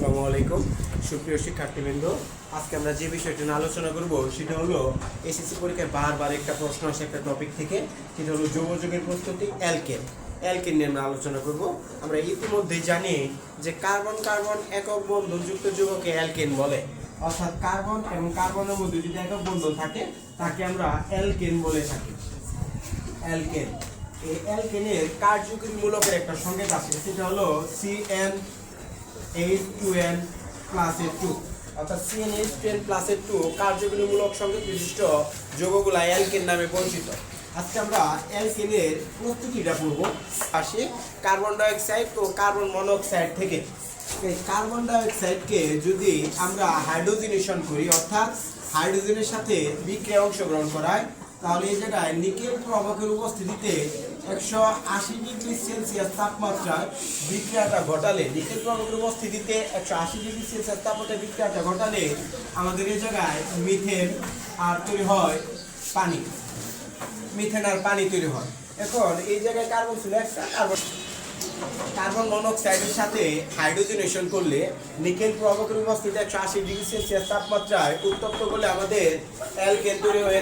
আসসালামু আলাইকুম সুপ্রিয় শিক্ষার্থীবৃন্দ, আজকে আমরা যে বিষয়টি নিয়ে আলোচনা করব সেটা হলো এসএসসি পরীক্ষায় বারবার একটা প্রশ্ন আসে একটা টপিক থেকে, সেটা হলো যৌগযুগের প্রস্তুতি অ্যালকেন। অ্যালকেন নিয়ে আমরা আলোচনা করব। আমরা ইতিমধ্যেই জানি যে কার্বন কার্বন একক বন্ধনযুক্ত যৌগকে অ্যালকেন বলে, অর্থাৎ কার্বন এবং কার্বনের মধ্যে যদি একক বন্ধন থাকে তাকে আমরা অ্যালকেন বলে থাকি। অ্যালকেন, এই অ্যালকেনের কার্যকরীমূলকের একটা সংকেত আছে, সেটা হলো CnH2n + 2, অর্থাৎ CnH2n + 2 কার্যকরীমূলক সংকেত বিশিষ্ট যৌগগুলা অ্যালকেন নামে পরিচিত। আজকে আমরা অ্যালকেনের প্রস্তুতিটা পড়ব। আসি কার্বন ডাইঅক্সাইড ও কার্বন মনোক্সাইড থেকে। এই কার্বন ডাইঅক্সাইডকে যদি আমরা হাইড্রোজেনেশন করি, অর্থাৎ হাইড্রোজেনের সাথে বিক্রিয়ায় অংশগ্রহণ করায়, তাহলে এই জায়গায় নিকেল প্রবাহকের উপস্থিতিতে 180 ডিগ্রি সেলসিয়াস তাপমাত্রায় বিক্রিয়াটা ঘটালে, নিকেল প্রবাহকের উপস্থিতিতে 180 ডিগ্রি সেলসিয়াস তাপমাত্রায় বিক্রিয়াটা ঘটালে আমাদের এই জায়গায় মিথেন আর তৈরি হয় পানি, মিথেন আর পানি তৈরি হয়। এখন এই জায়গায় কার্বন ছিল একটা, কার্বন মনোক্সাইডের সাথে হাইড্রোজেনেশন করলে নিকেল প্রবাহকের উপস্থিতিতে 180 ডিগ্রি সেলসিয়াস তাপমাত্রায় উত্তপ্ত করলে আমাদের অ্যালকেন তৈরি হয়ে